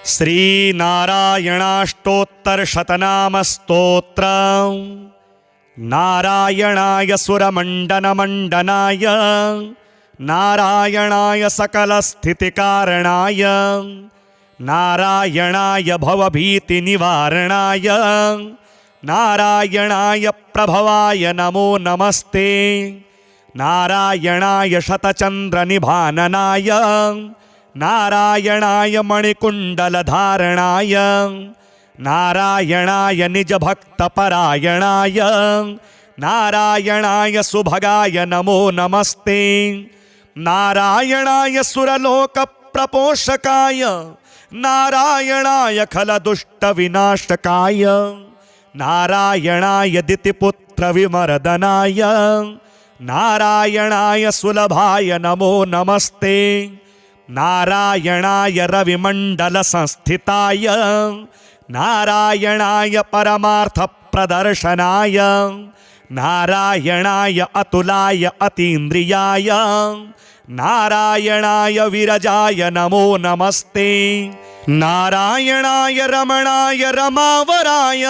श्रीनारायणाष्टोत्तरशतनामस्तोत्रम् नारायणाय सुरमण्डनमण्डनाय नारायणाय सकलस्थितिकारणाय नारायणाय भवभीतिनिवारणाय नारायणाय प्रभवाय नमो नमस्ते नारायणाय शतचन्द्रनिभाननाय नारायणाय मणिकुण्डलधारणाय नारायणाय निजभक्तपरायणाय नारायणाय सुभगाय नमो नमस्ते नारायणाय सुरलोकप्रपोषकाय नारायणाय खलदुष्टविनाशकाय नारायणाय दितिपुत्रविमर्दनाय नारायणाय सुलभाय नमो नमस्ते नारायणाय रविमण्डलसंस्थिताय नारायणाय परमार्थप्रदर्शनाय नारायणाय अतुलाय अतीन्द्रियाय नारायणाय विरजाय नमो नमस्ते नारायणाय रमणाय रमावराय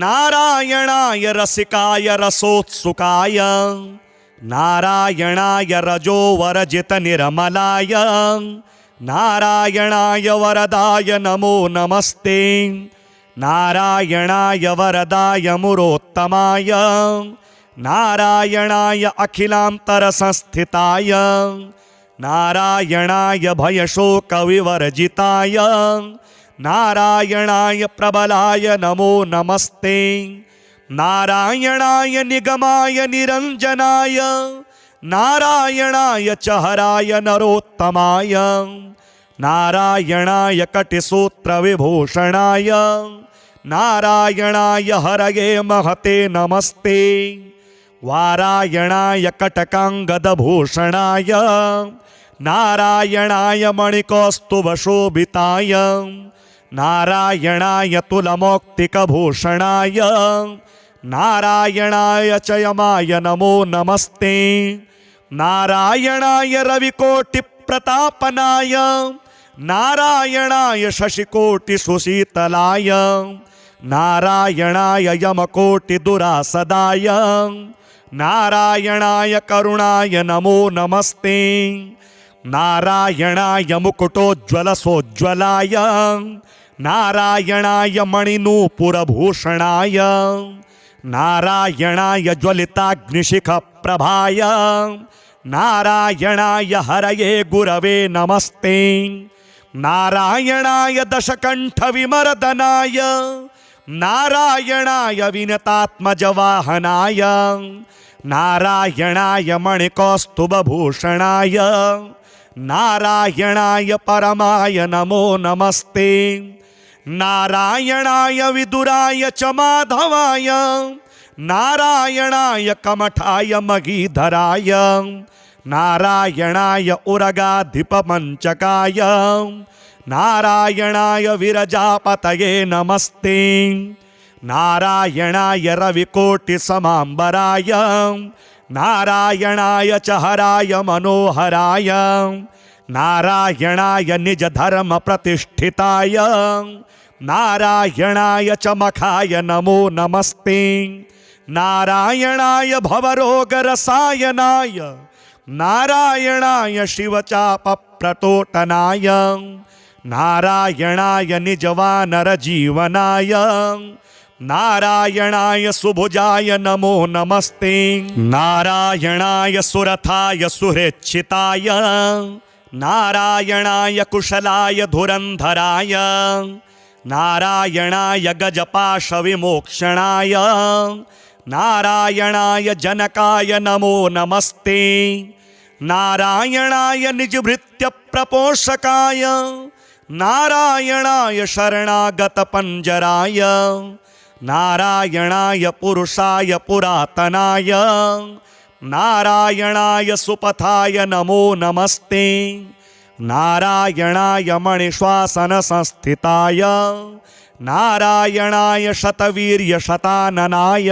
नारायणाय रसिकाय रसोत्सुकाय नारायणाय रजोवरजितनिर्मलाय नारायणाय वरदाय नमो नमस्ते नारायणाय वरदाय मुरोत्तमाय नारायणाय अखिलान्तरसंस्थिताय नारायणाय भयशोकविवर्जिताय नारायणाय प्रबलाय नमो नमस्ते नारायणाय निगमाय निरञ्जनाय नारायणाय च हराय नरोत्तमाय नारायणाय कटिसूत्रविभूषणाय नारायणाय हरये महते नमस्ते वारायणाय कटकाङ्गदभूषणाय नारायणाय मणिकौस्तुभशोभिताय नारायणाय तुलमौक्तिकभूषणाय नारायणाय च यमाय नमो नमस्ते नारायणाय रविकोटिप्रतापनाय नारायणाय शशिकोटिसुशीतलाय नारायणाय यमकोटिदुरासदाय नारायणाय करुणाय नमो नमस्ते नारायणाय मुकुटोज्ज्वलसोज्ज्वलाय नारायणाय मणिनूपुरभूषणाय नारायणाय ज्वलिताग्निशिखप्रभाय नारायणाय हरये गुरवे नमस्ते नारायणाय दशकण्ठविमर्दनाय नारायणाय विनतात्मजवाहनाय नारायणाय मणिकौस्तुभभूषणाय नारायणाय परमाय नमो नमस्ते नारायणाय विदुराय च माधवाय नारायणाय कमठाय मगीधराय नारायणाय उरगाधिपमञ्चकाय नारायणाय विरजापतये नमस्ते नारायणाय रविकोटिसमाम्बराय नारायणाय च हराय मनोहराय नारायणाय निजधर्मप्रतिष्ठिताय नारायणाय च मखाय नमो नमस्ते नारायणाय भवरोगरसायनाय नारायणाय शिवचापप्रतोटनाय नारायणाय निजवानरजीवनाय नारायणाय सुभुजाय नमो नमस्ते नारायणाय सुरथाय सुहृच्छिताय नारायणाय कुशलाय धुरन्धराय नारायणाय गजपाशविमोक्षणाय नारायणाय जनकाय नमो नमस्ते नारायणाय निजभृत्यप्रपोषकाय नारायणाय शरणागतपञ्जराय नारायणाय पुरुषाय पुरातनाय नारायणाय सुपथाय नमो नमस्ते नारायणाय मणिश्वासनसंस्थिताय नारायणाय शतवीर्यशताननाय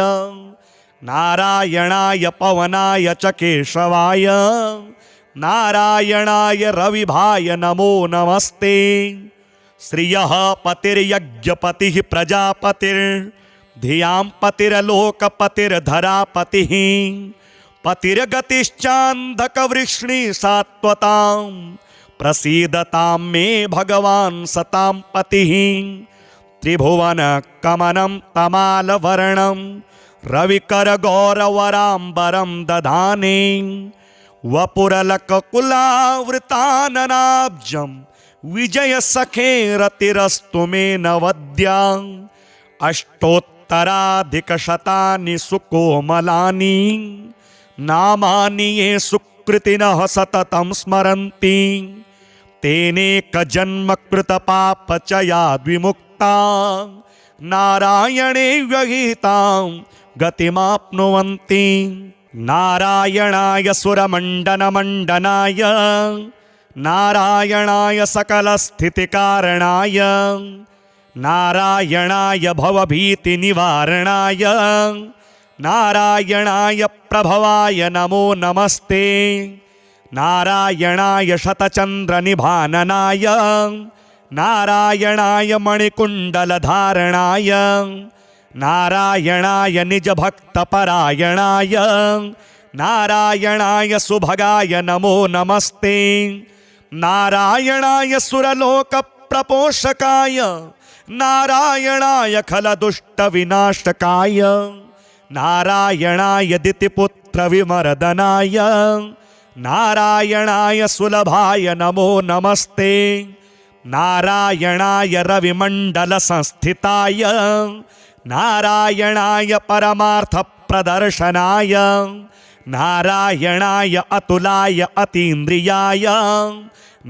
नारायणाय पवनाय च केशवाय नारायणाय रविभाय नमो नमस्ते श्रियः पतिर्यज्ञपतिः प्रजापतिर्धियां पतिर्लोकपतिर्धरापतिः पतिर्गतिश्चान्धकवृष्णि सात्वतां प्रसीदतां मे भगवान् सतां पतिः त्रिभुवनकमनं तमालवर्णं रविकरगौरवराम्बरं दधाने वपुरलककुलावृताननाब्जं विजयसखे रतिरस्तु मे नवद्या अष्टोत्तराधिकशतानि सुकोमलानि नामानि ये सुकृतिनः सततं स्मरन्ति तेनेकजन्मकृतपापचयाद्विमुक्ता नारायणे व्यहितां गतिमाप्नुवन्ति नारायणाय सुरमण्डनमण्डनाय नारायणाय सकलस्थितिकारणाय नारायणाय भवभीतिनिवारणाय नारायणाय प्रभवाय नमो नमस्ते नारायणाय शतचन्द्रनिभाननाय नारायणाय मणिकुण्डलधारणाय नारायणाय निजभक्तपरायणाय नारायणाय सुभगाय नमो नमस्ते नारायणाय सुरलोकप्रपोषकाय नारायणाय खलदुष्टविनाशकाय नारायणाय दितिपुत्रविमर्दनाय नारायणाय सुलभाय नमो नमस्ते नारायणाय रविमण्डलसंस्थिताय नारायणाय परमार्थप्रदर्शनाय नारायणाय अतुलाय अतीन्द्रियाय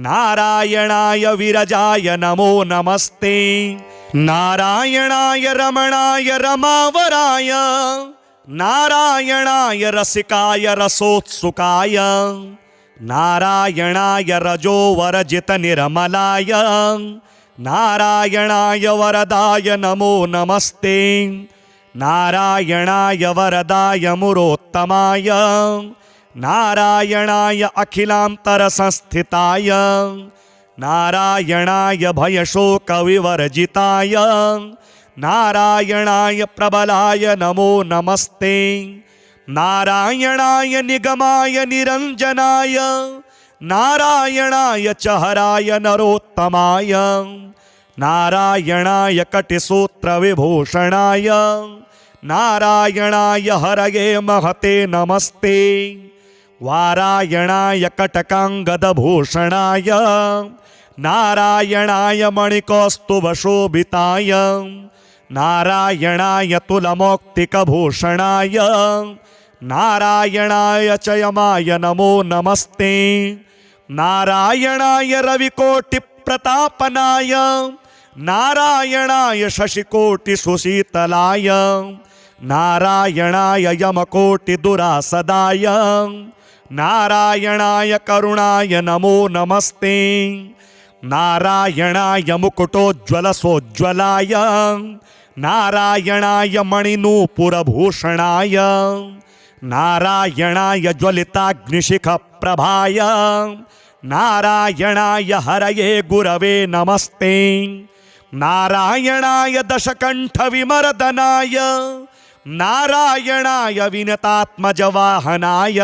नारायणाय विरजाय नमो नमस्ते नारायणाय रमणाय रमावराय नारायणाय रसिकाय रसोत्सुकाय नारायणाय रजोवरजितनिर्मलाय नारायणाय वरदाय नमो नमस्ते नारायणाय वरदाय मुरोत्तमाय नारायणाय अखिलान्तरसंस्थिताय नारायणाय भयशोकविवर्जिताय नारायणाय प्रबलाय नमो नमस्ते नारायणाय निगमाय निरञ्जनाय नारायणाय च हराय नरोत्तमाय नारायणाय कटिसूत्रविभूषणाय नारायणाय हरये महते नमस्ते वारायणाय कटकाङ्गदभूषणाय नारायणाय मणिकौस्तुभशोभिताय नारायणाय तुलमौक्तिकभूषणाय नारायणाय च यमाय नमो नमस्ते नारायणाय रविकोटिप्रतापनाय नारायणाय शशिकोटिसुशीतलाय नारायणाय यमकोटिदुरासदाय नारायणाय करुणाय नमो नमस्ते नारायणाय मुकुटोज्ज्वलसोज्ज्वलाय नारायणाय मणिनूपुरभूषणाय नारायणाय ज्वलिताग्निशिखप्रभाय नारायणाय हरये गुरवे नमस्ते नारायणाय दशकण्ठविमर्दनाय नारायणाय विनतात्मजवाहनाय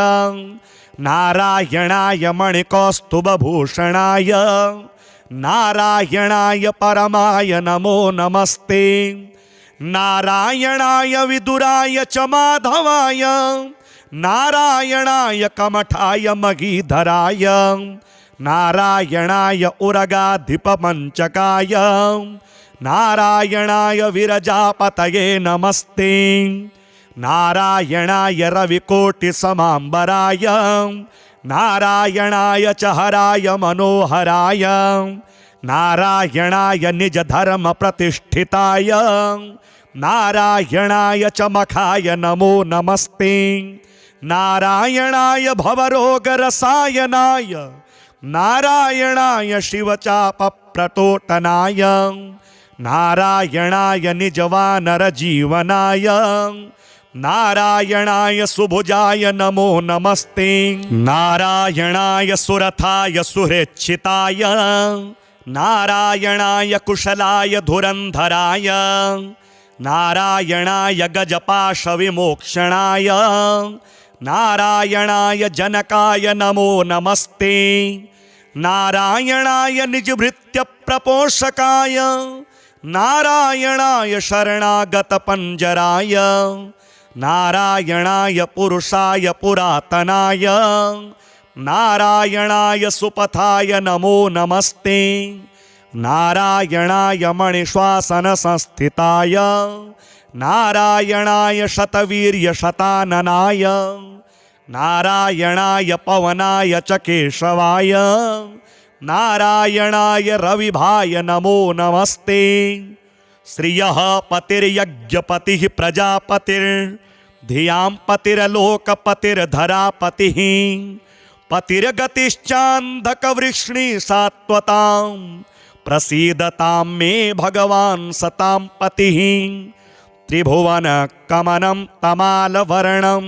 नारायणाय मणिकौस्तुभभूषणाय नारायणाय परमाय नमो नमस्ते नारायणाय विदुराय च माधवाय नारायणाय कमठाय मगीधराय नारायणाय उरगाधिपमञ्चकाय नारायणाय विरजापतये नमस्ते नारायणाय रविकोटिसमाम्बराय नारायणाय च हराय मनोहराय नारायणाय निजधर्मप्रतिष्ठिताय नारायणाय च मखाय नमो नमस्ते नारायणाय भवरोगरसायनाय नारायणाय शिवचापप्रटोटनाय नारायणाय निजवानरजीवनाय नारायणाय सुभुजाय नमो नमस्ते नारायणाय सुरथाय सुहृच्छिताय नारायणाय कुशलाय धुरंधराय नारायणाय गजपाशविमोक्षणाय नारायणाय जनकाय नमो नमस्ते नारायणाय निजभृत्य प्रपोषकाय नारायणाय शरणागत पंजराय नारायणाय पुरुषाय पुरातनाय नारायणाय सुपथाय नमो नमस्ते नारायणाय मणिश्वासन संस्थिताय नारायणाय शतवीर्य शताननाय नारायणाय पवनाय च केशवाय नारायणाय रविभाय नमो नमस्ते श्रियः पतिर्यज्ञपतिः प्रजापतिर्धियां पतिर्लोकपतिर्धरापतिः पतिर्गतिश्चान्धकवृष्णि सात्वतां प्रसीदतां मे भगवान् सतां पतिः त्रिभुवनकमनं तमालवर्णं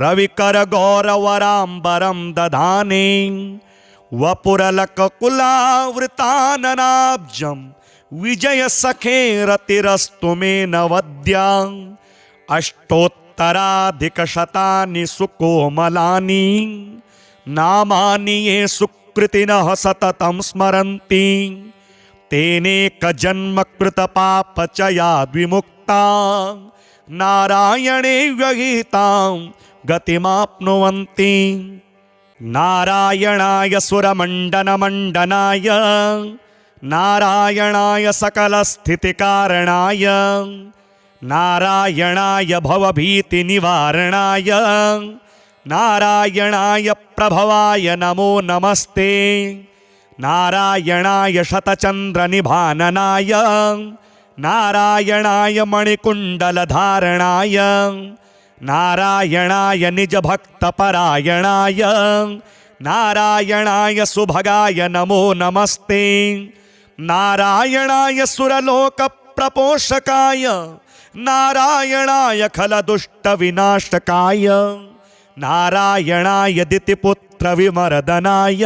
रविकरगौरवराम्बरं दधाने वपुरलककुलावृताननाब्जं विजयसखेरतिरस्तु मे नवद्या अष्टोत्तराधिकशतानि सुकोमलानि नामानि ये सुकृतिनः सततं स्मरन्ति तेनेकजन्मकृतपापचयाद्विमुक्ता नारायणे व्यहितां गतिमाप्नुवन्ति नारायणाय सुरमण्डनमण्डनाय नारायणाय सकलस्थितिकारणाय नारायणाय भवभीतिनिवारणाय नारायणाय प्रभवाय नमो नमस्ते नारायणाय शतचन्द्रनिभाननाय नारायणाय मणिकुण्डलधारणाय नारायणाय निजभक्तपरायणाय नारायणाय सुभगाय नमो नमस्ते नारायणाय सुरलोकप्रपोषकाय नारायणाय खलदुष्टविनाशकाय नारायणाय दितिपुत्रविमर्दनाय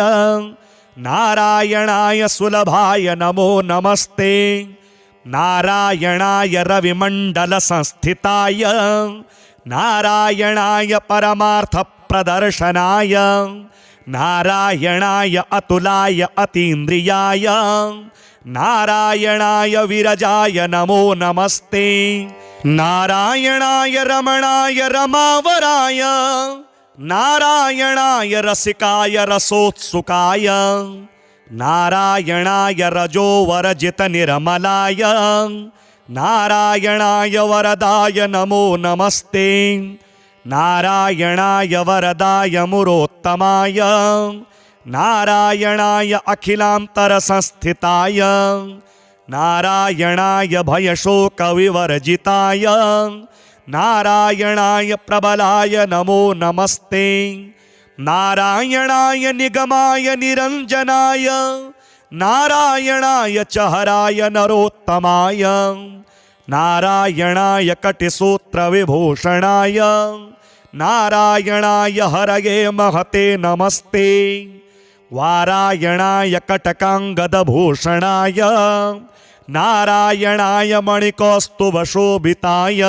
नारायणाय सुलभाय नमो नमस्ते नारायणाय रविमण्डलसंस्थिताय नारायणाय परमार्थप्रदर्शनाय नारायणाय अतुलाय अतीन्द्रियाय नारायणाय विरजाय नमो नमस्ते नारायणाय रमणाय रमावराय नारायणाय रसिकाय रसोत्सुकाय नारायणाय रजोवरजितनिर्मलाय नारायणाय वरदाय नमो नमस्ते नारायणाय वरदाय मुरोत्तमाय नारायणाय अखिलान्तरसंस्थिताय नारायणाय भयशोकविवर्जिताय नारायणाय प्रबलाय नमो नमस्ते नारायणाय निगमाय निरञ्जनाय नारायणाय च हराय नरोत्तमाय नारायणाय कटिसूत्रविभूषणाय नारायणाय हरये महते नमस्ते वारायणाय कटकाङ्गदभूषणाय नारायणाय मणिकौस्तुभशोभिताय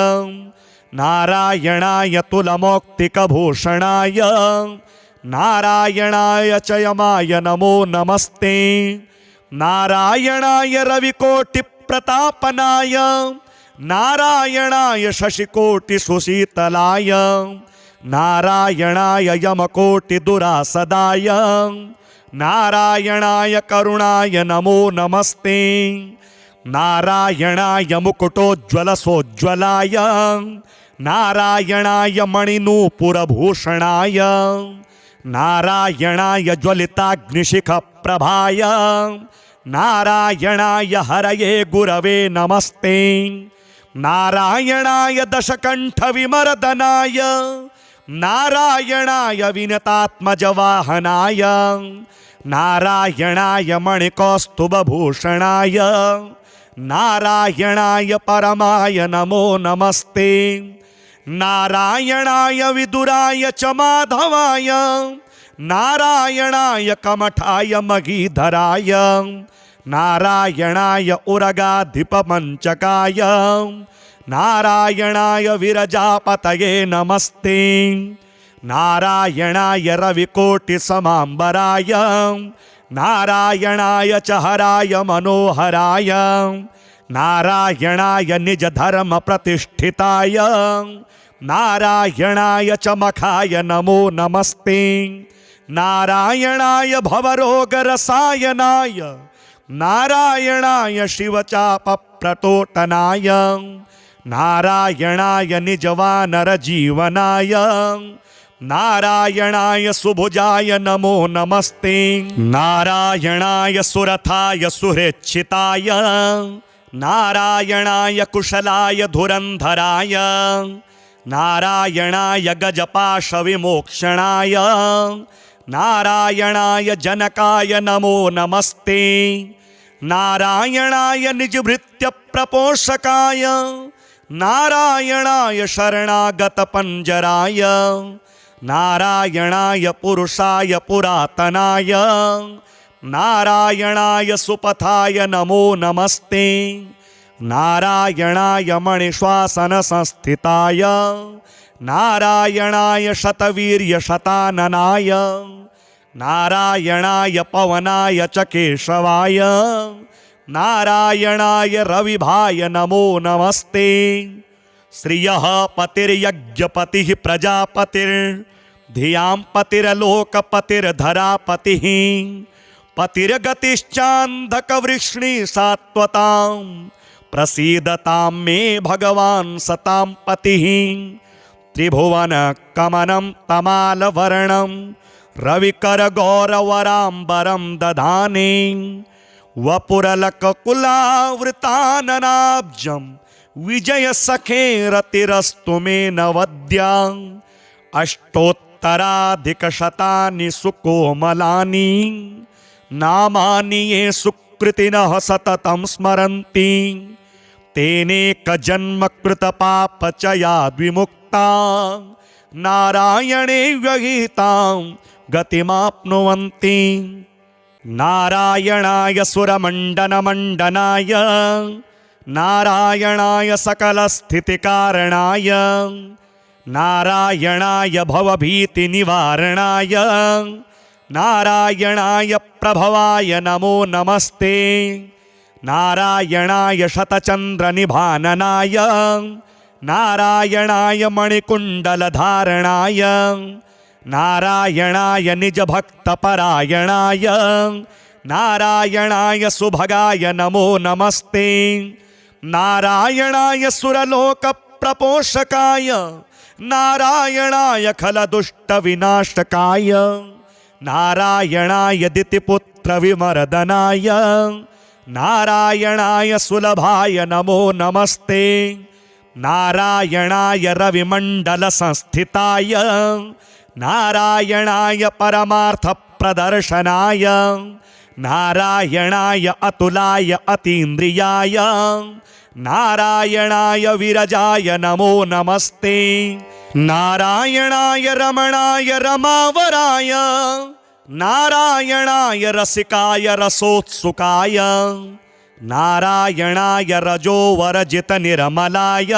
नारायणाय तुलमौक्तिकभूषणाय नारायणाय च यमाय नमो नमस्ते नारायणाय रविकोटिप्रतापनाय नारायणाय शशिकोटिसुशीतलाय नारायणाय यमकोटिदुरासदाय नारायणाय करुणाय नमो नमस्ते नारायणाय मुकुटोज्ज्वलसोज्ज्वलाय नारायणाय मणिनूपुरभूषणाय नारायणाय ज्वलिताग्निशिखप्रभाय नारायणाय हरये गुरवे नमस्ते नारायणाय दशकण्ठविमर्दनाय नारायणाय विनतात्मजवाहनाय नारायणाय मणिकौस्तुभभूषणाय नारायणाय परमाय नमो नमस्ते नारायणाय विदुराय च माधवाय नारायणाय कमठाय मगीधराय नारायणाय उरगाधिपमञ्चकाय नारायणाय विरजापतये नमस्ते नारायणाय रविकोटिसमाम्बराय नारायणाय च हराय मनोहराय नारायणाय निजधर्मप्रतिष्ठिताय नारायणाय च मखाय नमो नमस्ते नारायणाय भवरोगरसायनाय नारायणाय शिवचापप्रतोटनाय नारायणाय निजवानरजीवनाय नारायणाय सुभुजाय नमो नमस्ते नारायणाय सुरथाय सुहृच्छिताय नारायणाय कुशलाय धुरन्धराय नारायणाय गजपाशविमोक्षणाय नारायणाय जनकाय नमो नमस्ते नारायणाय निजभृत्यप्रपोषकाय नारायणाय शरणागतपञ्जराय नारायणाय पुरुषाय पुरातनाय नारायणाय सुपथाय नमो नमस्ते नारायणाय मणिश्वासनसंस्थिताय नारायणाय शतवीर्यशताननाय नारायणाय पवनाय च केशवाय नारायणाय रविभाय नमो नमस्ते श्रियः पतिर्यज्ञपतिः प्रजापतिर्धियां पतिर्लोकपतिर्धरापतिः पतिर्गतिश्चान्धकवृष्णि सात्वतां प्रसीदतां मे भगवान् सतां पतिः त्रिभुवनकमनं तमालवर्णं रविकरगौरवराम्बरं दधाने वपुरलककुलावृताननाब्जं विजयसखेरतिरस्तु मे नवद्या अष्टोत्तराधिकशतानि सुकोमलानि नामानि ये सुकृतिनः सततं स्मरन्ति तेनेकजन्मकृतपापचयाद्विमुक्ता नारायणे व्यहितां गतिमाप्नुवन्ति नारायणाय सुरमण्डनमण्डनाय नारायणाय सकलस्थितिकारणाय नारायणाय भवभीतिनिवारणाय नारायणाय प्रभवाय नमो नमस्ते नारायणाय शतचन्द्रनिभाननाय नारायणाय मणिकुण्डलधारणाय नारायणाय निजभक्तपरायणाय नारायणाय सुभगाय नमो नमस्ते नारायणाय सुरलोकप्रपोषकाय नारायणाय खलदुष्टविनाशकाय नारायणाय दितिपुत्रविमर्दनाय नारायणाय सुलभाय नमो नमस्ते नारायणाय रविमण्डलसंस्थिताय नारायणाय परमार्थप्रदर्शनाय नारायणाय अतुलाय अतीन्द्रियाय नारायणाय विरजाय नमो नमस्ते नारायणाय रमणाय रमावराय नारायणाय रसिकाय रसोत्सुकाय नारायणाय रजोवरजितनिर्मलाय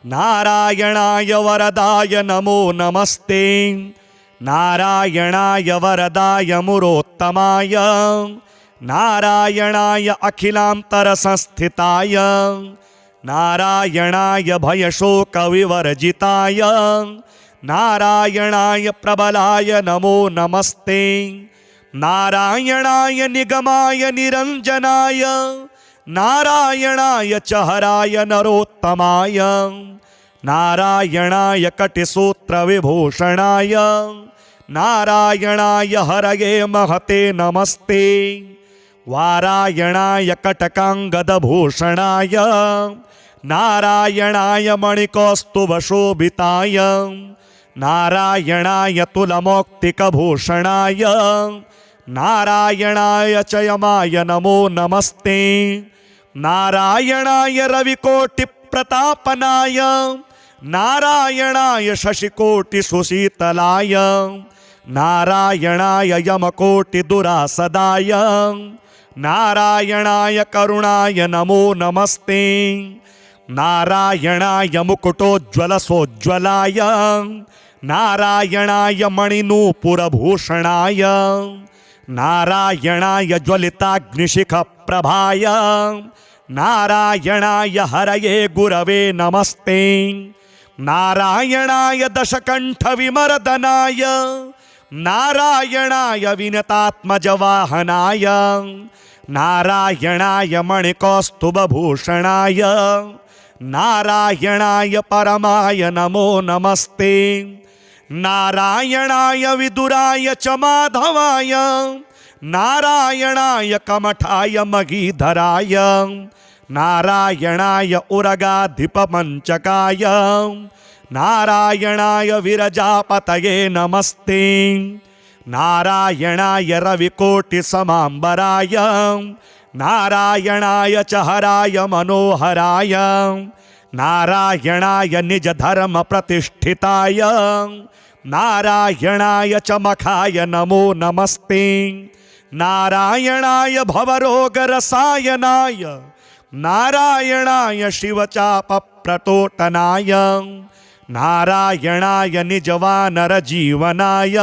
नारायणाय वरदाय नमो नमस्ते नारायणाय वरदाय मुरोत्तमाय नारायणाय अखिलान्तरसंस्थिताय नारायणाय भयशोकविवर्जिताय नारायणाय प्रबलाय नमो नमस्ते नारायणाय निगमाय निरञ्जनाय नारायणाय च हराय नरोत्तमाय नारायणाय कटिसूत्रविभूषणाय नारायणाय हरये महते नमस्ते वारायणाय कटकाङ्गदभूषणाय नारायणाय मणिकौस्तुभशोभिताय नारायणाय तुलमौक्तिकभूषणाय नारायणाय च यमाय नमो नमस्ते नारायणाय रविकोटिप्रतापनाय नारायणाय शशिकोटिसुशीतलाय नारायणाय यमकोटिदुरासदाय नारायणाय करुणाय नमो नमस्ते नारायणाय मुकुटोज्ज्वलसोज्ज्वलाय नारायणाय मणिनूपुरभूषणाय नारायणाय ज्वलिताग्निशिखप्रभाय नारायणाय हरये गुरवे नमस्ते नारायणाय दशकण्ठविमर्दनाय नारायणाय विनतात्मजवाहनाय नारायणाय मणिकौस्तुभभूषणाय नारायणाय परमाय नमो नमस्ते नारायणाय विदुराय च माधवाय नारायणाय कमठाय मगीधराय नारायणाय उरगाधिपमञ्चकाय नारायणाय विरजापतये नमस्ते नारायणाय रविकोटिसमाम्बराय नारायणाय च हराय मनोहराय नारायणाय निजधर्मप्रतिष्ठिताय नारायणाय च मखाय नमो नमस्ते नारायणाय भवरोगरसायनाय नारायणाय शिवचापप्रतोटनाय नारायणाय निजवानरजीवनाय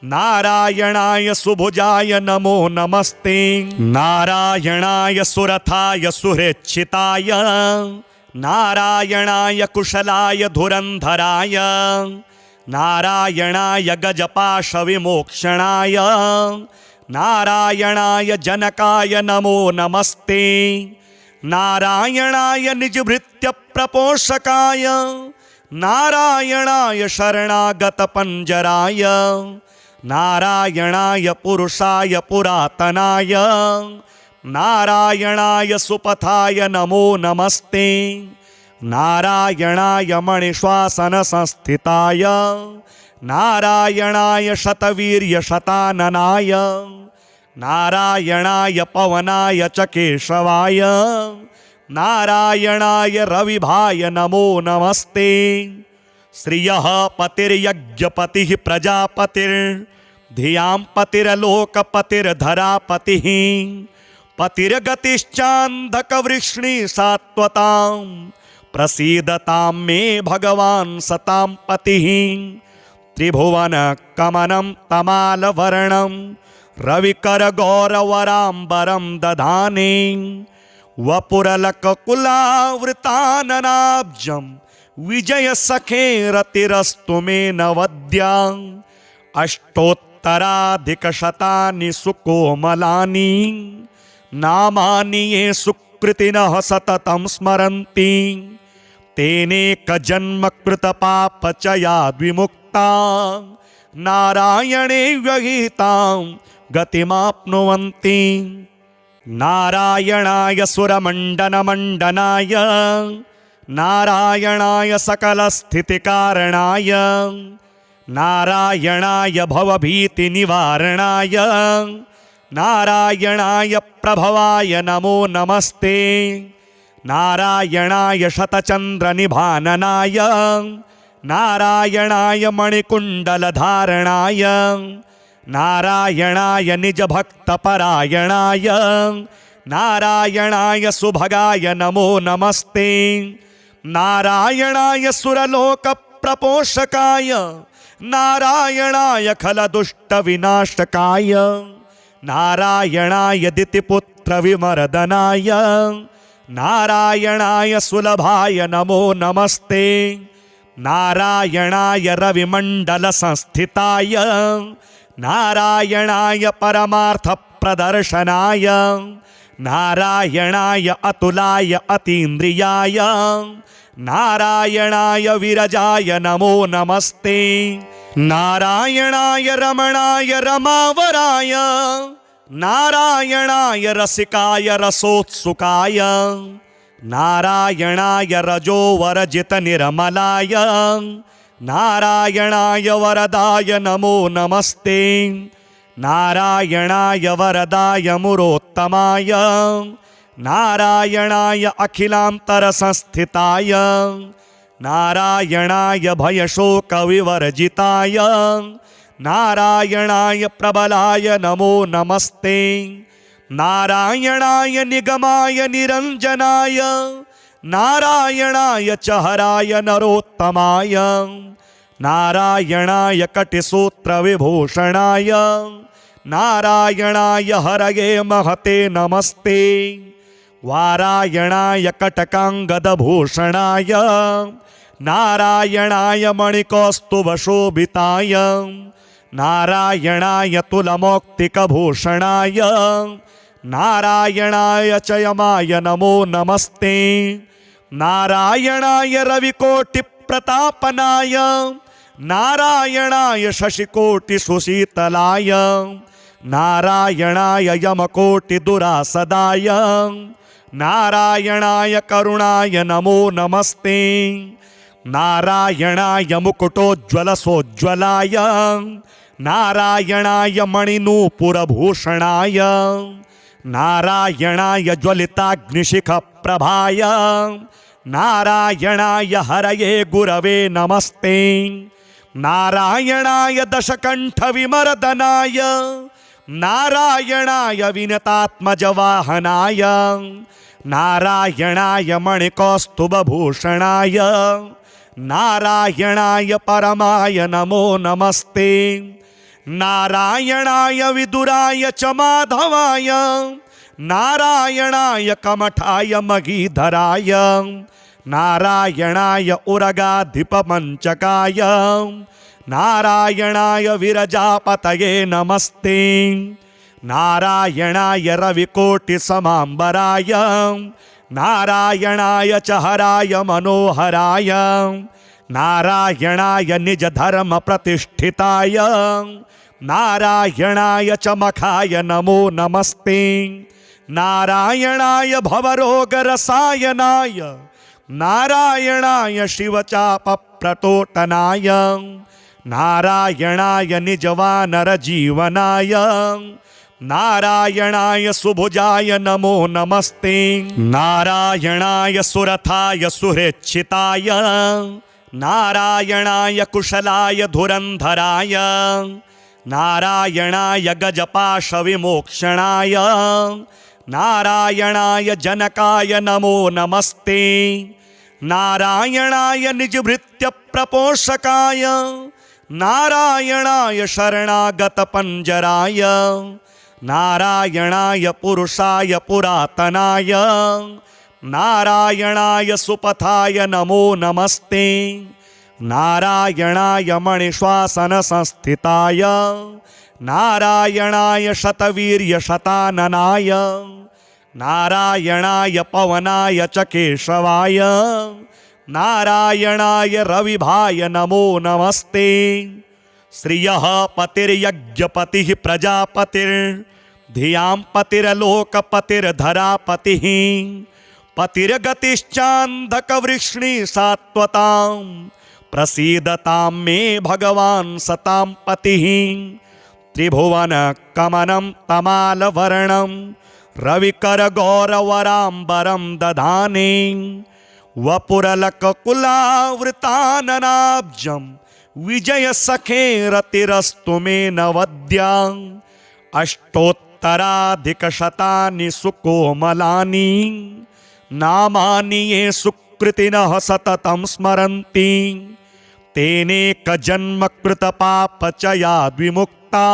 नारायणाय सुभुजाय नमो नमस्ते नारायणाय सुरथाय सुहृच्छिताय नारायणाय कुशलाय धुरन्धराय नारायणाय गजपाशविमोक्षणाय नारायणाय जनकाय नमो नमस्ते नारायणाय निजभृत्यप्रपोषकाय नारायणाय शरणागतपञ्जराय नारायणाय पुरुषाय पुरातनाय नारायणाय सुपथाय नमो नमस्ते नारायणाय मणिश्वासनसंस्थिताय नारायणाय शतवीर्यशताननाय नारायणाय पवनाय च केशवाय नारायणाय रविभाय नमो नमस्ते श्रियः पतिर्यज्ञपतिः प्रजापतिर्धियां पतिर्लोकपतिर्धरापतिः पतिर्गतिश्चान्धकवृष्णि सात्वतां प्रसीदतां मे भगवान् सतां पतिः त्रिभुवनकमनं तमालवर्णं रविकरगौरवराम्बरं दधाने वपुरलककुलावृताननाब्जं विजयसखे रतिरस्तु मे नवद्या अष्टोत्तराधिकशतानि सुकोमलानि नामानि ये सुकृतिनः सततं स्मरन्ति तेनेकजन्मकृतपापचयाद्विमुक्ता नारायणे व्यहितां गतिमाप्नुवन्ति नारायणाय सुरमण्डनमण्डनाय नारायणाय सकलस्थितिकारणाय नारायणाय भवभीतिनिवारणाय नारायणाय प्रभवाय नमो नमस्ते नारायणाय शतचन्द्रनिभाननाय नारायणाय मणिकुण्डलधारणाय नारायणाय निजभक्तपरायणाय नारायणाय सुभगाय नमो नमस्ते नारायणाय सुरलोकप्रपोषकाय नारायणाय खलदुष्टविनाशकाय नारायणाय दितिपुत्रविमर्दनाय नारायणाय सुलभाय नमो नमस्ते नारायणाय रविमण्डलसंस्थिताय नारायणाय परमार्थप्रदर्शनाय नारायणाय अतुलाय अतीन्द्रियाय नारायणाय विरजाय नमो नमस्ते नारायणाय रमणाय रमावराय नारायणाय रसिकाय रसोत्सुकाय नारायणाय रजोवरजितनिर्मलाय नारायणाय वरदाय नमो नमस्ते नारायणाय वरदाय मुरोत्तमाय नारायणाय अखिलान्तरसंस्थिताय नारायणाय भयशोकविवर्जिताय नारायणाय प्रबलाय नमो नमस्ते नारायणाय निगमाय निरंजनाय नारायणाय च हराय नरोत्तमाय नारायणाय कटिसूत्र विभूषणाय नारायणाय हरये महते नमस्ते वारायणाय कटकांगदभूषणाय नारायणाय मणिकौस्तुभशोभिताय नारायणाय तुलमौक्तिकभूषणाय नारायणाय च यमाय नमो नमस्ते नारायणाय रविकोटिप्रतापनाय नारायणाय शशिकोटिसुशीतलाय नारायणाय यमकोटिदुरासदाय नारायणाय करुणाय नमो नमस्ते नारायणाय मुकुटोज्ज्वलसोज्ज्वलाय नारायणाय मणिनूपुरभूषणाय नारायणाय ज्वलिताग्निशिखप्रभाय नारायणाय हरये गुरवे नमस्ते नारायणाय दशकण्ठविमर्दनाय नारायणाय विनतात्मजवाहनाय नारायणाय मणिकौस्तुभभूषणाय नारायणाय परमाय नमो नमस्ते नारायणाय विदुराय च माधवाय नारायणाय कमठाय मगीधराय नारायणाय उरगाधिपमञ्चकाय नारायणाय विरजापतये नमस्ते नारायणाय रविकोटिसमाम्बराय नारायणाय च हराय मनोहराय नारायणाय निजधर्मप्रतिष्ठिताय नारायणाय च मखाय नमो नमस्ते नारायणाय भवरोगरसायनाय नारायणाय शिवचापप्रतोटनाय नारायणाय निजवानरजीवनाय नारायणाय सुभुजाय नमो नमस्ते नारायणाय सुरथाय सुहृच्छिताय नारायणाय कुशलाय धुरन्धराय नारायणाय गजपाशविमोक्षणाय नारायणाय जनकाय नमो नमस्ते नारायणाय निजभृत्यप्रपोषकाय नारायणाय शरणागतपञ्जराय नारायणाय पुरुषाय पुरातनाय नारायणाय सुपथाय नमो नमस्ते नारायणाय मणिश्वासनसंस्थिताय नारायणाय शतवीर्यशताननाय नारायणाय पवनाय च केशवाय नारायणाय रविभाय नमो नमस्ते श्रियः पतिर्यज्ञपतिः प्रजापतिर्धियां पतिर्लोकपतिर्धरापतिः पतिर्गतिश्चान्धकवृष्णि सात्वतां प्रसीदतां मे भगवान् सतां पतिः त्रिभुवनकमनं तमालवर्णं रविकरगौरवराम्बरं दधाने वपुरलककुलावृताननाब्जं विजयसखे रतिरस्तु मे नवद्यां अष्टोत्तराधिकशतानि सुकोमलानि नामानि ये सुकृतिनः सततं स्मरन्ति तेनेकजन्मकृतपापचयाद्विमुक्ता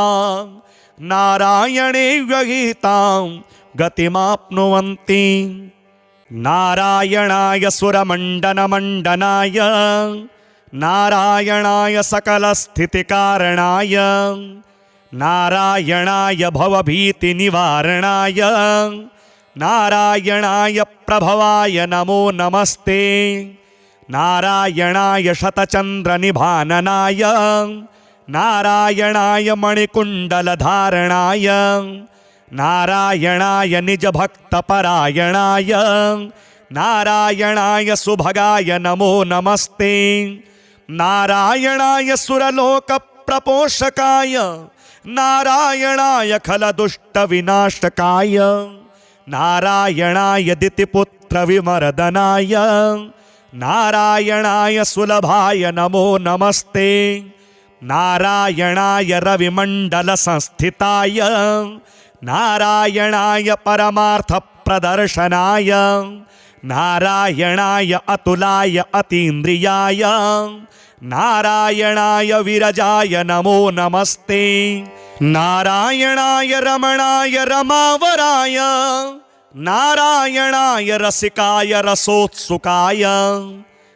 नारायणे व्यहितां गतिमाप्नुवन्ति नारायणाय सुरमण्डनमण्डनाय नारायणाय सकलस्थितिकारणाय नारायणाय भवभीतिनिवारणाय नारायणाय प्रभवाय नमो नमस्ते नारायणाय शतचन्द्रनिभाननाय नारायणाय मणिकुण्डलधारणाय नारायणाय निजभक्तपरायणाय नारायणाय सुभगाय नमो नमस्ते नारायणाय सुरलोकप्रपोषकाय नारायणाय खलदुष्टविनाशकाय नारायणाय दितिपुत्रविमर्दनाय नारायणाय सुलभाय नमो नमस्ते नारायणाय रविमण्डलसंस्थिताय नारायणाय परमार्थप्रदर्शनाय नारायणाय अतुलाय अतीन्द्रियाय नारायणाय विरजाय नमो नमस्ते नारायणाय रमणाय रमावराय नारायणाय रसिकाय रसोत्सुकाय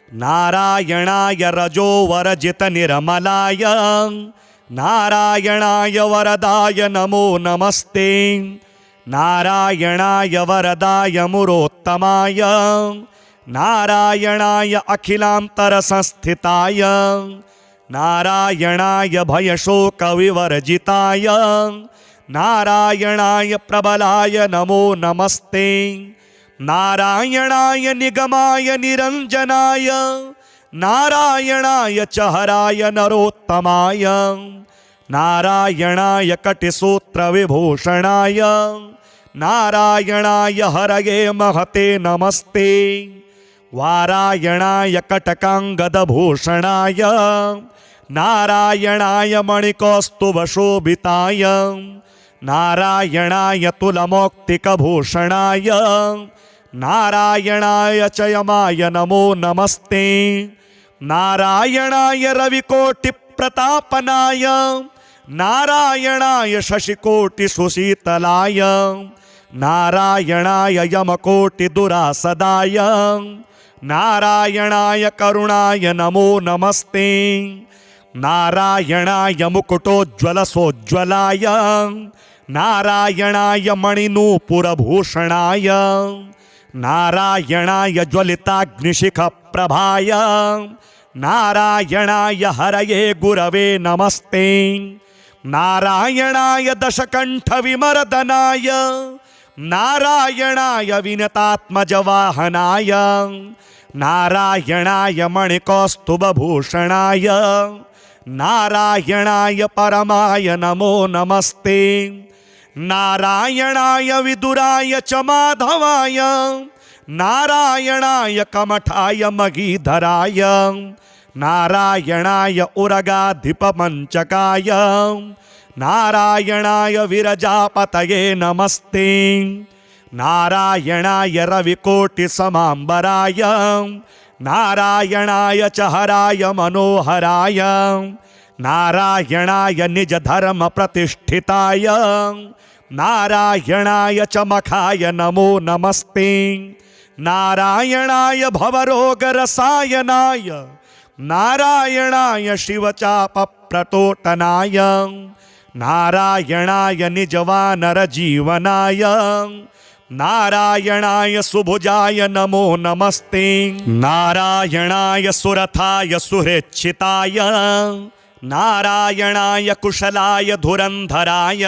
नारायणाय रजोवरजित निर्मलाय नारायणाय वरदाय नमो नमस्ते नारायणाय वरदाय मुरोत्तमाय नारायणाय अखिलान्तरसंस्थिताय नारायणाय भयशोकविवर्जिताय नारायणाय प्रबलाय नमो नमस्ते नारायणाय निगमाय निरञ्जनाय नारायणाय च हराय नरोत्तमाय नारायणाय कटिसूत्रविभूषणाय नारायणाय हरये महते नमस्ते वारायणाय कटकाङ्गदभूषणाय नारायणाय मणिकौस्तुभशोभिताय नारायणाय तुलमौक्तिकभूषणाय नारायणाय च यमाय नमो नमस्ते नारायणाय रविकोटिप्रतापनाय नारायणाय शशिकोटिसुशीतलाय नारायणाय यमकोटिदुरासदाय नारायणाय करुणाय नमो नमस्ते नारायणाय मुकुटोज्ज्वलसोज्ज्वलाय नारायणाय मणिनूपुरभूषणाय नारायणाय ज्वलिताग्निशिखप्रभाय नारायणाय हरये गुरवे नमस्ते नारायणाय दशकण्ठविमर्दनाय नारायणाय विनतात्मजवाहनाय नारायणाय मणिकौस्तुभभूषणाय नारायणाय परमाय नमो नमस्ते नारायणाय विदुराय च माधवाय नारायणाय कमठाय मगीधराय नारायणाय उरगाधिपमञ्चकाय नारायणाय विरजापतये नमस्ते नारायणाय रविकोटिसमाम्बराय नारायणाय च हराय मनोहराय नारायणाय निजधर्मप्रतिष्ठिताय नारायणाय च मखाय नमो नमस्ते नारायणाय भवरोगरसायनाय नारायणाय शिवचापप्रतोटनाय नारायणाय निजवानरजीवनाय नारायणाय सुभुजाय नमो नमस्ते नारायणाय सुरथाय सुहृच्छिताय नारायणाय कुशलाय धुरन्धराय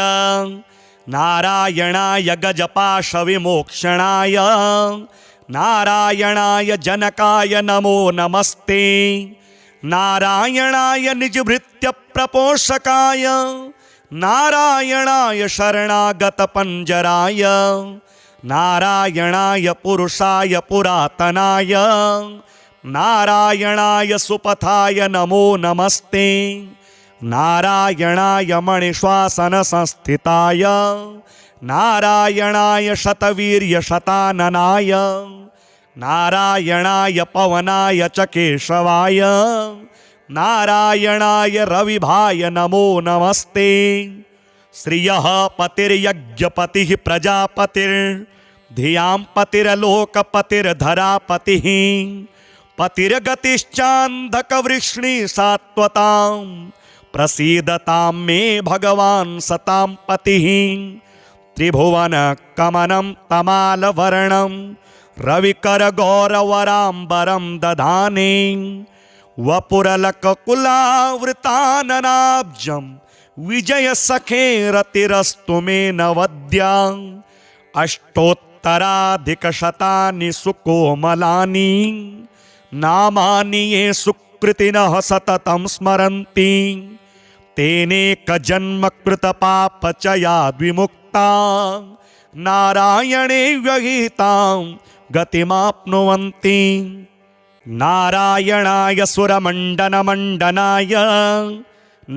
नारायणाय गजपाशविमोक्षणाय नारायणाय जनकाय नमो नमस्ते नारायणाय निजभृत्यप्रपोषकाय नारायणाय शरणागतपञ्जराय नारायणाय पुरुषाय पुरातनाय नारायणाय सुपथाय नमो नमस्ते नारायणाय मणिश्वासनसंस्थिताय नारायणाय शतवीर्यशताननाय नारायणाय पवनाय च केशवाय नारायणाय रविभाय नमो नमस्ते श्रियः पतिर्यज्ञपतिः प्रजापतिर्धियां पतिर्लोकपतिर्धरापतिः पतिर्गतिश्चान्धकवृष्णि सात्वतां प्रसीदतां मे भगवान् सतां पतिः त्रिभुवनकमनं तमालवर्णं रविकरगौरवराम्बरं दधाने वपुरलककुलावृताननाब्जं विजयसखे रतिरस्तु मे नवद्या अष्टोत्तराधिकशतानि सुकोमलानि नामानि ये सुकृतिनः सततं स्मरन्ति तेनेकजन्मकृतपापचयाद्विमुक्ता नारायणे व्यहितां गतिमाप्नुवन्ति नारायणाय सुरमण्डनमण्डनाय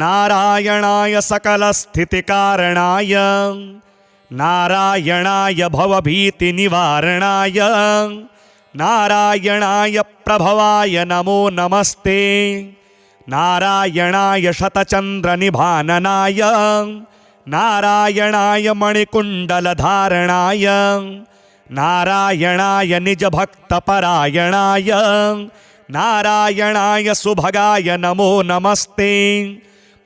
नारायणाय सकलस्थितिकारणाय नारायणाय भवभीतिनिवारणाय नारायणाय प्रभवाय नमो नमस्ते। नारायणाय शतचन्द्रनिभाननाय नारायणाय मणिकुण्डलधारणाय नारायणाय निजभक्तपरायणाय नारायणाय सुभगाय नमो नमस्ते।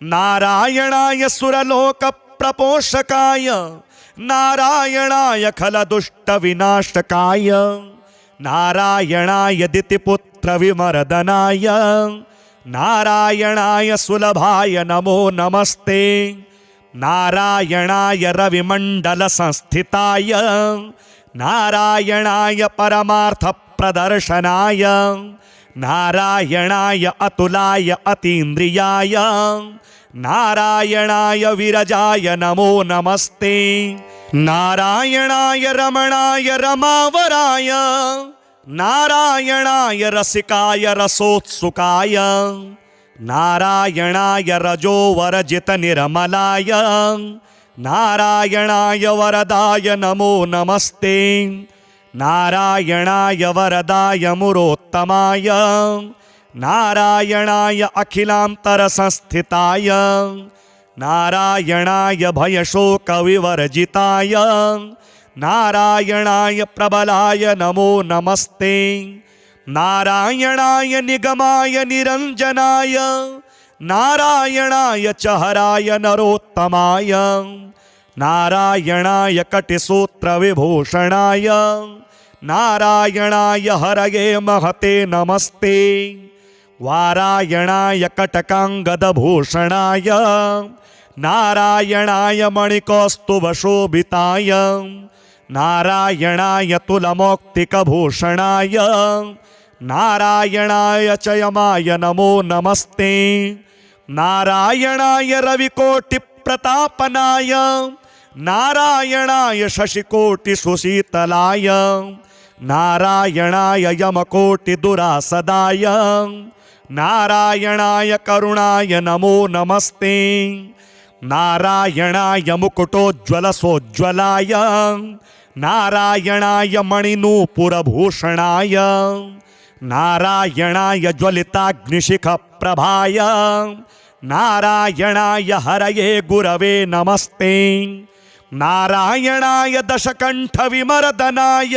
नारायणाय सुरलोकप्रपोषकाय नारायणाय खलदुष्टविनाशकाय नारायणाय दितिपुत्रविमर्दनाय नारायणाय सुलभाय नमो नमस्ते। नारायणाय रविमण्डलसंस्थिताय नारायणाय परमार्थप्रदर्शनाय नारायणाय अतुलाय अतीन्द्रियाय नारायणाय विरजाय नमो नमस्ते। नारायणाय रमणाय रमावराय नारायणाय रसिकाय रसोत्सुकाय नारायणाय रजोवरजितनिर्मलाय नारायणाय वरदाय नमो नमस्ते। नारायणाय वरदाय मुरोत्तमाय नारायणाय अखिलान्तरसंस्थिताय नारायणाय भयशोकविवर्जिताय नारायणाय प्रबलाय नमो नमस्ते। नारायणाय निगमाय निरञ्जनाय नारायणाय च हराय नरोत्तमाय नारायणाय कटिसूत्रविभूषणाय नारायणाय हरये महते नमस्ते। वारायणाय कटकाङ्गदभूषणाय नारायणाय मणिकौस्तुभशोभिताय नारायणाय तुलमौक्तिकभूषणाय नारायणाय च यमाय नमो नमस्ते। नारायणाय रविकोटिप्रतापनाय नारायणाय शशिकोटिसुशीतलाय नारायणाय यमकोटिदुरासदाय नारायणाय करुणाय नमो नमस्ते। नारायणाय मुकुटोज्ज्वलसोज्ज्वलाय नारायणाय मणिनूपुरभूषणाय नारायणाय ज्वलिताग्निशिखप्रभाय नारायणाय हरये गुरवे नमस्ते। नारायणाय दशकण्ठविमर्दनाय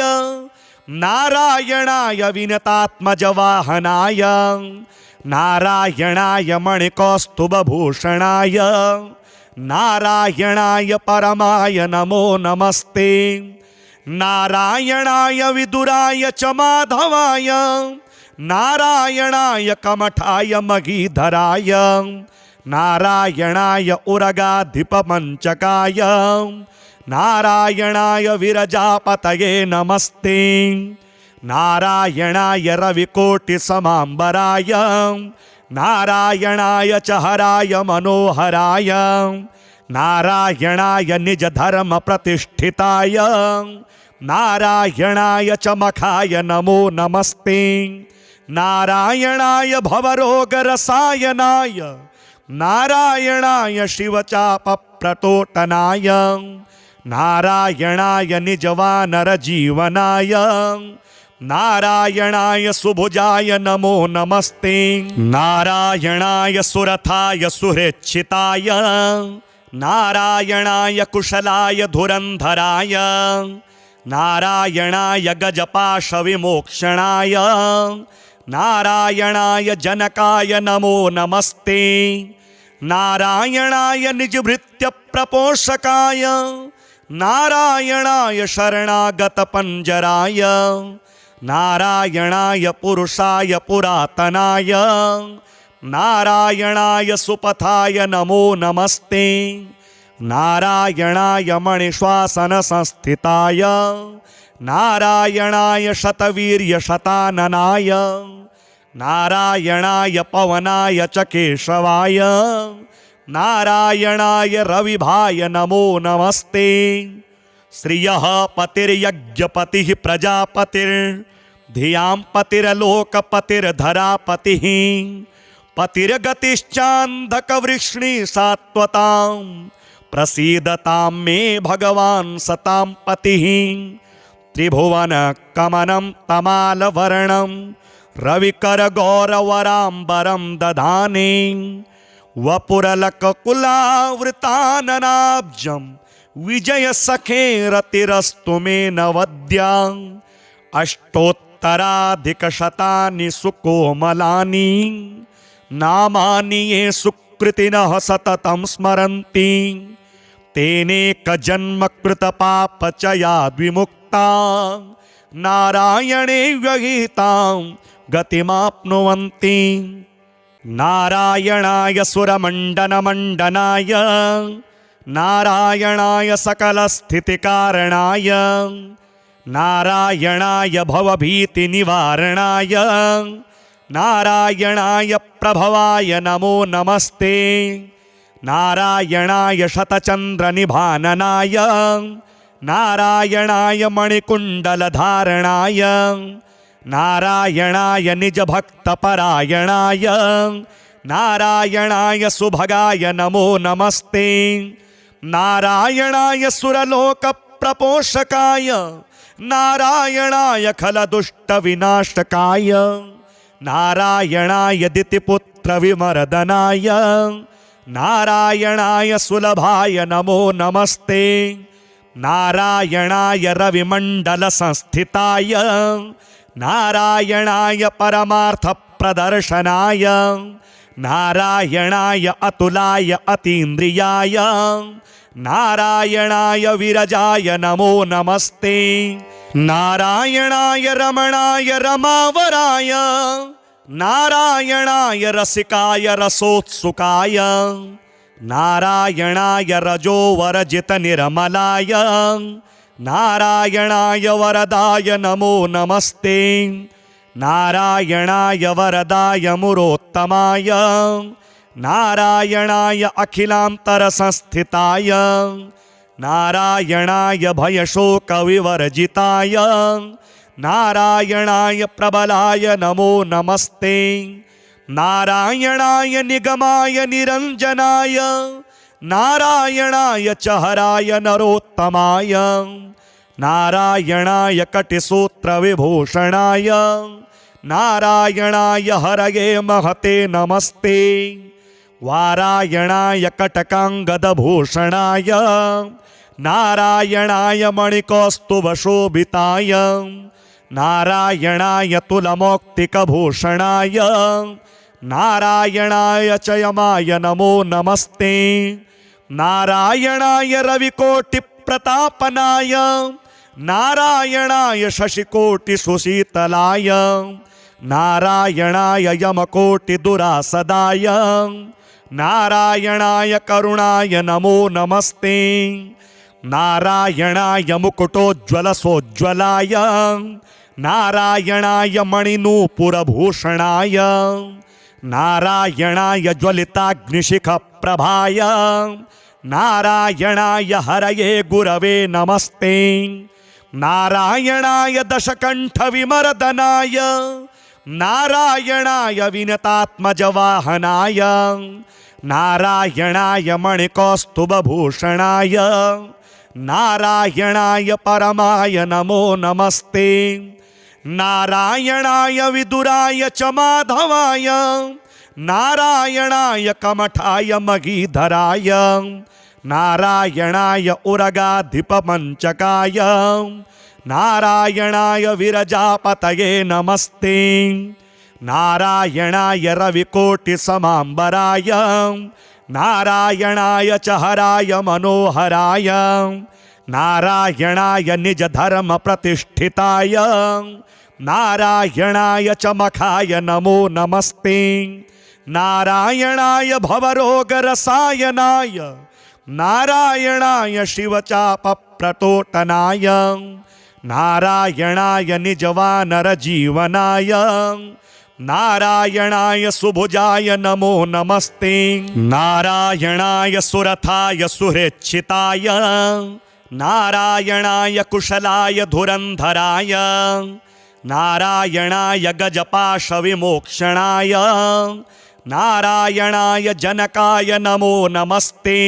नारायणाय विनतात्मजवाहनाय नारायणाय मणिकौस्तुभभूषणाय नारायणाय परमाय नमो नमस्ते। नारायणाय विदुराय च माधवाय नारायणाय कमठाय मगीधराय नारायणाय उरगाधिपमञ्चकाय नारायणाय विरजापतये नमस्ते। नारायणाय रविकोटिसमाम्बराय नारायणाय च हराय मनोहराय नारायणाय निजधर्मप्रतिष्ठिताय नारायणाय च मखाय नमो नमस्ते। नारायणाय भवरोगरसायनाय नारायणाय शिवचापप्रटोटनाय नारायणाय निजवानरजीवनाय नारायणाय सुभुजाय नमो नमस्ते। नारायणाय सुरथाय सुहृच्छिताय नारायणाय कुशलाय धुरन्धराय नारायणाय गजपाशविमोक्षणाय नारायणाय जनकाय नमो नमस्ते। नारायणाय निजभृत्यप्रपोषकाय नारायणाय शरणागतपञ्जराय नारायणाय पुरुषाय पुरातनाय नारायणाय सुपथाय नमो नमस्ते। नारायणाय मणिश्वासनसंस्थिताय नारायणाय शतवीर्यशताननाय नारायणाय पवनाय च केशवाय नारायणाय रविभाय नमो नमस्ते। श्रियः पतिर्यज्ञपतिः प्रजापतिर्धियां पतिर्लोकपतिर्धरापतिः पतिर्गतिश्चान्धकवृष्णि सात्वतां प्रसीदतां मे भगवान् सतां पतिः त्रिभुवनकमनं तमालवर्णं रविकरगौरवराम्बरं दधाने वपुरलककुलावृताननाब्जं विजयसखेरतिरस्तु मे नवद्याम् अष्टोत्तराधिकशतानि सुकोमलानि नामानि ये सुकृतिनः सततं स्मरन्ति तेनेकजन्मकृतपापचयाद्विमुक्ता नारायणे व्यहितां गतिमाप्नुवन्ति। नारायणाय सुरमण्डनमण्डनाय नारायणाय सकलस्थितिकारणाय नारायणाय भवभीतिनिवारणाय नारायणाय प्रभवाय नमो नमस्ते। नारायणाय शतचन्द्रनिभाननाय नारायणाय मणिकुण्डलधारणाय नारायणाय निजभक्तपरायणाय नारायणाय सुभगाय नमो नमस्ते। नारायणाय सुरलोकप्रपोषकाय नारायणाय खलदुष्टविनाशकाय नारायणाय दितिपुत्रविमर्दनाय नारायणाय सुलभाय नमो नमस्ते। नारायणाय रविमण्डलसंस्थिताय नारायणाय परमार्थप्रदर्शनाय नारायणाय अतुलाय अतीन्द्रियाय नारायणाय विरजाय नमो नमस्ते। नारायणाय रमणाय रमावराय नारायणाय रसिकाय रसोत्सुकाय नारायणाय रजोवरजितनिर्मलाय नारायणाय वरदाय नमो नमस्ते। नारायणाय वरदाय मुरोत्तमाय नारायणाय अखिलान्तरसंस्थिताय नारायणाय भयशोकविवर्जिताय नारायणाय प्रबलाय नमो नमस्ते। नारायणाय निगमाय निरञ्जनाय नारायणाय च हराय नरोत्तमाय नारायणाय कटिसूत्रविभूषणाय नारायणाय हरये महते नमस्ते। वारायणाय कटकाङ्गदभूषणाय नारायणाय मणिकौस्तुभशोभिताय नारायणाय तुलमौक्तिकभूषणाय नारायणाय च यमाय नमो नमस्ते। नारायणाय रविकोटिप्रतापनाय नारायणाय शशिकोटिसुशीतलाय नारायणाय यमकोटिदुरासदाय नारायणाय करुणाय नमो नमस्ते। नारायणाय मुकुटोज्ज्वलसोज्ज्वलाय नारायणाय मणिनूपुरभूषणाय नारायणाय ज्वलिताग्निशिखप्रभाय नारायणाय हरये गुरवे नमस्ते। नारायणाय दशकण्ठविमर्दनाय नारायणाय विनतात्मजवाहनाय नारायणाय मणिकौस्तुभभूषणाय नारायणाय परमाय नमो नमस्ते। नारायणाय विदुराय च माधवाय नारायणाय कमठाय मगीधराय नारायणाय उरगाधिपमञ्चकाय नारायणाय विरजापतये नमस्ते। नारायणाय रविकोटिसमाम्बराय नारायणाय च हराय मनोहराय नारायणाय निजधर्मप्रतिष्ठिताय नारायणाय च मखाय नमो नमस्ते। नारायणाय भवरोगरसायनाय नारायणाय शिवचापप्रटोटनाय नारायणाय निजवानरजीवनाय नारायणाय सुभुजाय नमो नमस्ते। नारायणाय सुरथाय सुहृच्छिताय नारायणाय कुशलाय धुरन्धराय नारायणाय गजपाशविमोक्षणाय नारायणाय जनकाय नमो नमस्ते।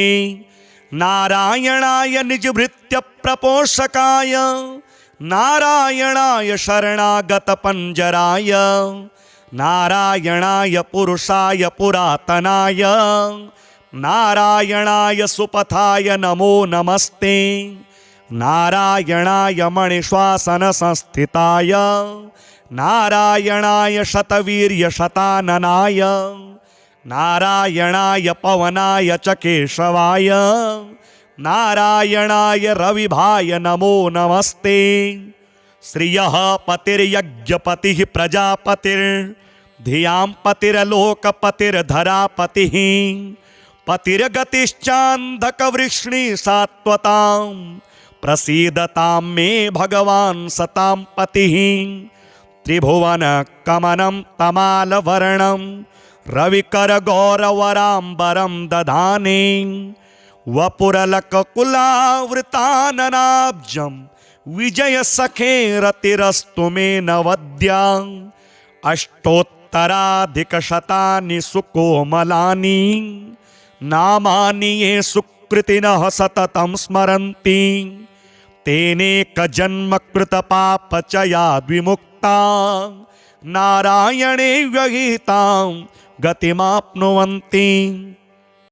નારાયણાય નિજભૃત્ય પ્રપોષકાય નારાયણાય શરણાગત પંજરાય નારાયણાય પુરુષાય પુરાતનાય નારાયણાય સુપથાય નમો નમસ્તે નારાયણાય મણિશ્વાસન સંસ્થિતાય નારાયણાય શતવીર્ય શતાનનાય નારાયણાય પવનાય ચ કેશવાય નારાયણાય રવિભાય નમો નમસ્તે શ્રિયઃ પતિર્યજ્ઞપતિઃ પ્રજાપતિર્ ધિયાં પતિર્લોકપતિર્ધરાપતિઃ પતિર્ગતિશ્ચાન્ધકવૃષ્ણિ સાત્વતાં પ્રસીદતાં મે ભગવાન સતાં પતિઃ ત્રિભુવન કમનમ તમાલવર્ણમ રવિકર ગૌરવરાંબરમ દધાને વપુરલકકુલાવૃતાનનાબ્જમ વિજય સખે રતિરસ્તુ મે નવદ્યા અષ્ટોત્તરાધિકશતાનિ સુકોમલાની નામાની યે સુકૃતિનઃ સતતં સ્મરન્તિ તેનેક જન્મ કૃત પાપચયા વિમુક્તા નારાયણે વ્યહિતાં ગતિમાપ્નુવન્તિ.